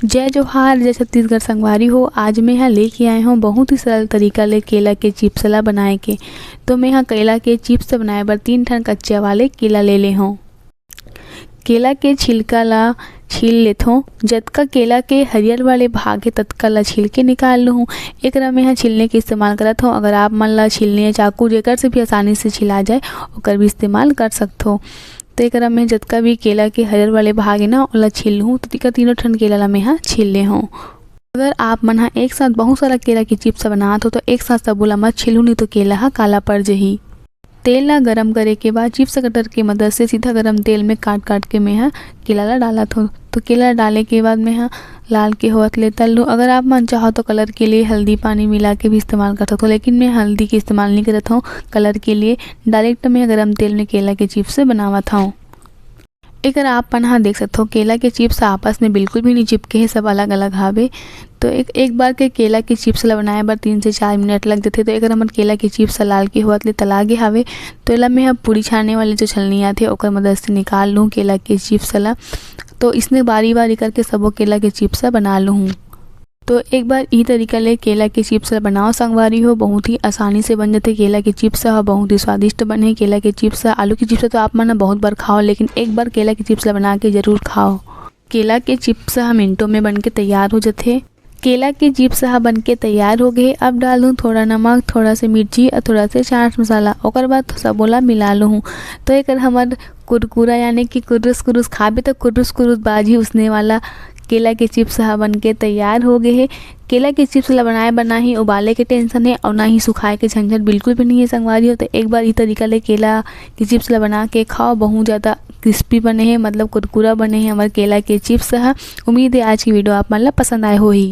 जय जोहार, जय छत्तीसगढ़ संगवारी हो। आज मैं यहाँ लेके आए हूँ बहुत ही सरल तरीका ले केला के चिप्स ला बनाए के। तो मैं यहाँ केला के चिप्स बनाए बर 3 ठन कच्चा वाले केला ले ले हूँ। केला के छिलका ला छील लेथों। जतका केला के हरियर वाले भाग है ततका ला छील के निकाल लूँ। एकरा मैं यहाँ छिलने के इस्तेमाल करत हूँ। अगर आप मन ला छिलने या चाकू जेकर से भी आसानी से छिला जाए ओकर भी इस्तेमाल कर सकथो। तो एकरा में जतका भी केला के हरियर वाले भाग है ना ओला छील लूँ। तो तीनों ठन केला ला मैं यहाँ छील ले हूँ। अगर आप मन एक साथ बहुत सारा केला के चिप्स बनात हो तो एक साथ सबो ला मत छीलू, नहीं तो केला हा काला पड़ जाही। तेल ला गरम करे के बाद चिप्स कटर के मदद से सीधा गरम तेल में काट काट के मैं यहाँ केला ला डालत हूँ। तो केला डाले के बाद मैं यहाँ लाल के होत ले तल लूँ। अगर आप मन चाहो तो कलर के लिए हल्दी पानी मिला के भी इस्तेमाल कर सकते हो, लेकिन मैं हल्दी के इस्तेमाल नहीं करत हूँ। कलर के लिए डायरेक्ट मैं गरम तेल में केला के चिप्स बनावत हूँ। अगर आप मन देख सकते हो केला के चिप्स आपस में बिल्कुल भी नहीं चिपके हैं, सब अलग अलग हावे। तो एक बार के केला के चिप्स ला बनाए बर 3 से 4 मिनट लग जाते। तो एक हमन केला के चिप्स लाल के होत ले तला गे हावे। तो एला मैं पूरी छाने वाले जो छलनी आथे ओकर मदद से निकाल लूँ केला के चिप्स ला। तो इसने बारी बारी करके सबो केला के चिप्स बना लूँ। तो एक बार ई तरीका ले केला के चिप्स बनाओ संगवारी हो, बहुत ही आसानी से बन जाते। केला के चिप्स बहुत ही स्वादिष्ट बने। केला के चिप्स आलू के चिप्स तो आप मन बहुत बार खाओ, लेकिन एक बार केला के चिप्स बना के जरूर खाओ। केला के चिप्स मिनटों में बन के तैयार हो जाते। केला के चिप्स बन के तैयार हो गए। अब डाल दूँ थोड़ा नमक, थोड़ा से मिर्ची और थोड़ा से चाट मसाला। ओकर बाद सबोला मिला लूँ। तो एक हमार कुरकुरा यानी कि कुरुस कुरुस खाबे तो कुरुस कुरुस बाजी उसने वाला केला के चिप्स बन के तैयार हो गए हैं। केला के चिप्स ला बनाए बना ही उबाले के टेंशन है और ना ही सुखाए के झंझट बिल्कुल भी नहीं है संगवारी हो। तो एक बार इस तरीका ले केला के चिप्स ला बना के खाओ। बहुत ज़्यादा क्रिस्पी बने हैं, मतलब कुरकुरा बने हैं हमारे केला के चिप्स। उम्मीद है आज की वीडियो आप मन ला पसंद आए हो ही।